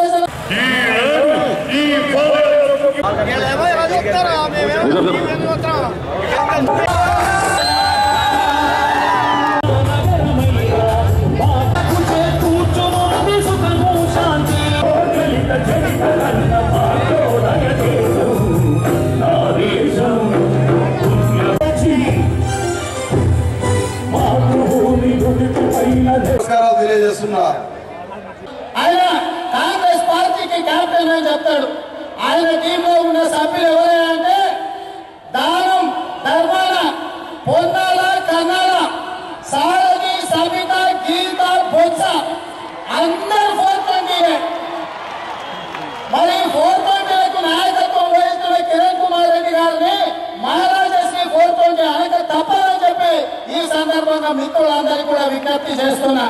ప్రజలు నమస్కారాలు తెలియజేస్తున్నా. ఆయన కాంగ్రెస్ పార్టీకి క్యాప్టెన్ అని చెప్తాడు. ఆయన టీంలో ఉన్న సభ్యులు ఎవరంటే దానం, ధర్మాన, పొన్నాల, కన్నాల, సారథి, సబిత, గీత, బొత్స అందరు 420. మరి 420లకు నాయకత్వం వహిస్తున్న కిరణ్ కుమార్ రెడ్డి గారిని మహారాజశ్రీ 420 అనక తప్పదని చెప్పి ఈ సందర్భంగా మిత్రులందరికీ కూడా విజ్ఞప్తి చేస్తున్నా.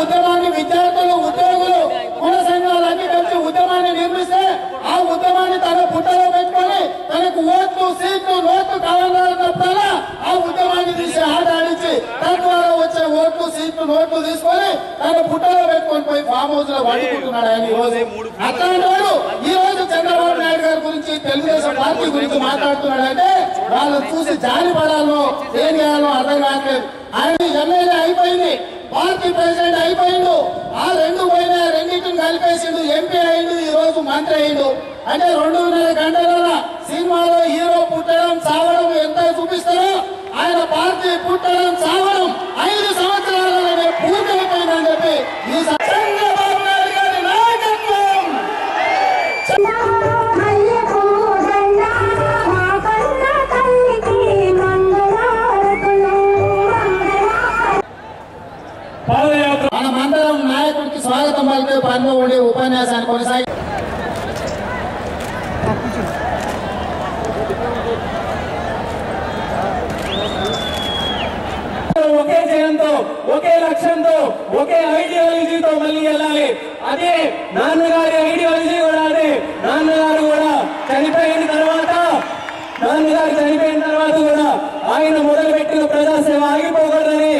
ఉద్యమాన్ని విద్యార్థులు, ఉద్యోగులు, కుల సంఘాలన్నీ కలిసి ఉద్యమాన్ని నిర్మిస్తే ఆ ఉద్యమాన్ని తన పుట్టలో పెట్టుకొని తనకు ఓట్లు, సీట్లు, నోట్లు కావాలన్నప్పుడల్లా ఆ ఉద్యమాన్ని తీసి ఆట ఆడించి తద్వారా వచ్చే ఓట్లు, సీట్లు, నోట్లు తీసుకొని తన పుట్టలో పెట్టుకొని పోయి ఫామ్ హౌస్ లో వండుకుంటున్నాడు ఆయన. ఈ రోజు అట్లాంటి వాడు ఈ రోజు చంద్రబాబు నాయుడు గారి గురించి, తెలుగుదేశం పార్టీ గురించి మాట్లాడుతున్నాడంటే వాళ్ళు చూసి జాలి పడాలో ఏం చేయాలో అర్థం కావట్లేదు. ఆయన ఎమ్మెల్యే అయిపోయింది, పార్టీ ప్రెసిడెంట్ అయిపోయిండు, ఆ రెండు పోయినా రెండింటిని కలిపేసిండు, ఎంపీ అయిండు, ఈ రోజు మంత్రి అయిండు. అంటే 2.5 గంటల సినిమాలో హీరో పుట్టడం, చావడం ఎంత చూపిస్తారో ఆయన పార్టీ పుట్టడం, చావడం 5 సంవత్సరాలనే పూర్తి అయిపోయిందని చెప్పి ఈ చంద్రబాబు నాయుడు గారి నాయకత్వం మనమందరం నాయకుడికి స్వాగతం పలికే పనిలో ఉండే ఉపన్యాసాన్ని కొనసాగి ఒకే జయంతో, ఒకే లక్ష్యంతో, ఒకే ఐడియాలజీతో మళ్ళీ వెళ్ళాలి. అదే నాన్నగారి ఐడియాలజీ కూడా అదే. నాన్నగారు కూడా చనిపోయిన తర్వాత కూడా ఆయన మొదలుపెట్టిన ప్రజాసేవ ఆగిపోకూడదని,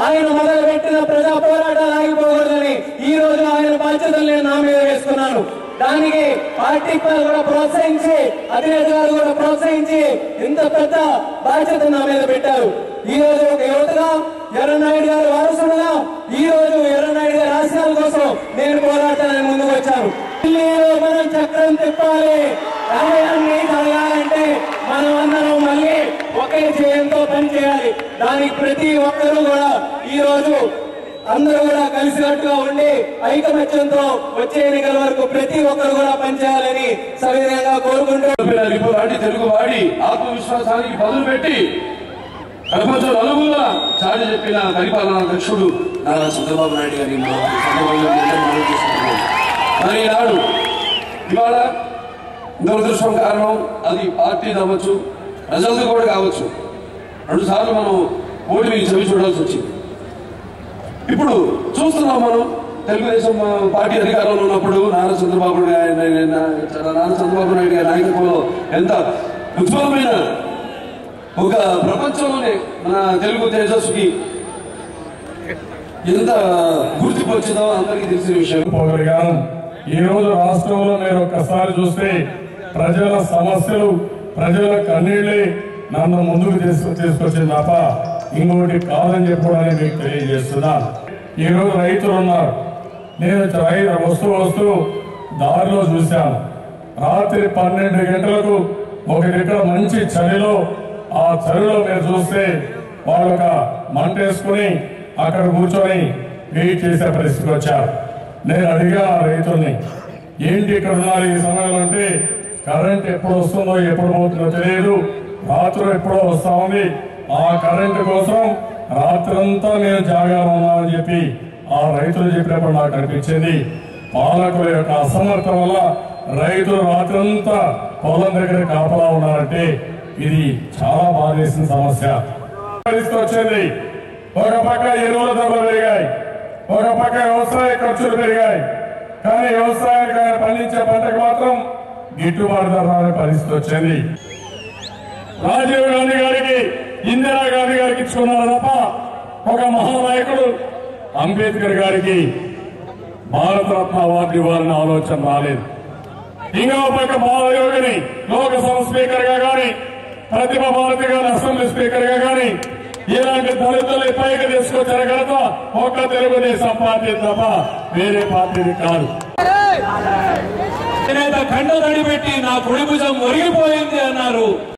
ఆయన మొదలుపెట్టిన ప్రజా పోరాటాలు ఆగిపోకూడదని ఈ రోజు ఆయన బాధ్యతలు నేను నా మీద వేసుకున్నాను. దానికి పార్టీ కూడా ప్రోత్సహించి, అధినేత గారు కూడా ప్రోత్సహించి ఇంత పెద్ద బాధ్యత నా మీద పెట్టారు. ఈ రోజు ఒక యువతగా, ఎర్రనాయుడు గారి వారసుడుగా ఈ రోజు ఎర్రనాయుడు గారి ఆశయాల కోసం నేను పోరాటానికి ముందుకు వచ్చాను. ఢిల్లీలో మనం చక్రం తిప్పాలి, రామయాన్ని జరగాలంటే మనం అందరం మళ్ళీ ఒకే చేయంతో పనిచేయాలి. దానికి ప్రతి ఒక్కరూ కూడా ఈ రోజు అందరూ కూడా కలిసినట్టుగా ఉండి ఐకమత్యంతో వచ్చే ఎన్నికల వరకు ప్రతి ఒక్కరు కూడా పనిచేయాలని సవినయంగా కోరుకుంటూ తెలుగు వాడి ఆత్మవిశ్వాసానికి బదులు పెట్టి ప్రపంచం నలుగురులా చాటి చెప్పిన పరిపాలనా అధ్యక్షుడు నారా చంద్రబాబు నాయుడు గారి మరి నాడు ఇవాళ దురదృష్టం కారణం అది పార్టీ కావచ్చు, ప్రజలది కూడా కావచ్చు. 2 సార్లు మనం ఓటిని చవి చూడాల్సి వచ్చింది. ఇప్పుడు చూస్తున్నాం మనం తెలుగుదేశం పార్టీ అధికారంలో ఉన్నప్పుడు నారా చంద్రబాబు నాయుడు గారి నాయకత్వంలో ఎంత ఉజ్వలమైన ఒక ప్రపంచంలోనే మన తెలుగు తేజస్సుకి ఎంత గుర్తింపు వచ్చిందో అందరికీ తెలిసిన విషయం. ఈ రోజు రాష్ట్రంలో మీరు ఒక్కసారి చూస్తే ప్రజల సమస్యలు, ప్రజల కన్నీళ్లే నన్ను ముందుకు తీసుకొచ్చింది తప్ప ఇంకోటి కాదని చెప్పడానికి మీకు తెలియజేస్తున్నా. ఈ రోజు రైతులు ఉన్నారు. నేను వస్తూ దారిలో చూశాను. రాత్రి 12 గంటలకు ఒక దగ్గర మంచి చలిలో, ఆ చలిలో మీరు చూస్తే వాళ్ళు ఒక మంట వేసుకుని అక్కడ కూర్చొని వెయిట్ చేసే పరిస్థితికి వచ్చారు. నేను అడిగా రైతుల్ని, ఏంటి ఇక్కడ ఉన్నారు ఈ సమయంలో అంటే, కరెంట్ ఎప్పుడు వస్తుందో ఎప్పుడు పోతుందో తెలియదు, రాత్రి ఎప్పుడో వస్తా ఉంది, ఆ కరెంటు కోసం రాత్రంతా నేను జాగారం ఉన్నామని చెప్పి ఆ రైతులు చెప్పినప్పుడు నాకు అనిపించింది పాలకుల యొక్క అసమర్థం వల్ల రైతులు రాత్రంతా పొలం దగ్గర కాపలా ఉన్నారంటే ఇది చాలా బాధేసిన సమస్య. పరిస్థితి వచ్చింది. ఒక పక్క ఎరువుల ధరలు పెరిగాయి, ఒక పక్క వ్యవసాయ ఖర్చులు పెరిగాయి, కానీ వ్యవసాయానికి ఆయన పండించే పంటకు మాత్రం గిట్టుబాటు ధర రాని పరిస్థితి వచ్చింది. రాజీవ్ గాంధీ గారికి, ఇందిరాగాంధీ గారికి ఇచ్చుకున్నారు తప్ప ఒక మహానాయకుడు అంబేద్కర్ గారికి భారతరత్న అవార్డు ఇవ్వాలన్న ఆలోచన రాలేదు. ఇంకో పక్క బాలయోగిని లోకసభ స్పీకర్ గా గాని, ప్రతిభ భారతి గారి అసెంబ్లీ స్పీకర్ గా గాని ఇలాంటి దళితుల్ని పైకి తీసుకొచ్చారు కనుక ఒక్క తెలుగుదేశం పార్టీ తప్ప వేరే పార్టీది కాదు. కండ తడిపెట్టి నా కుడి భుజం ఒరిగిపోయింది అన్నారు.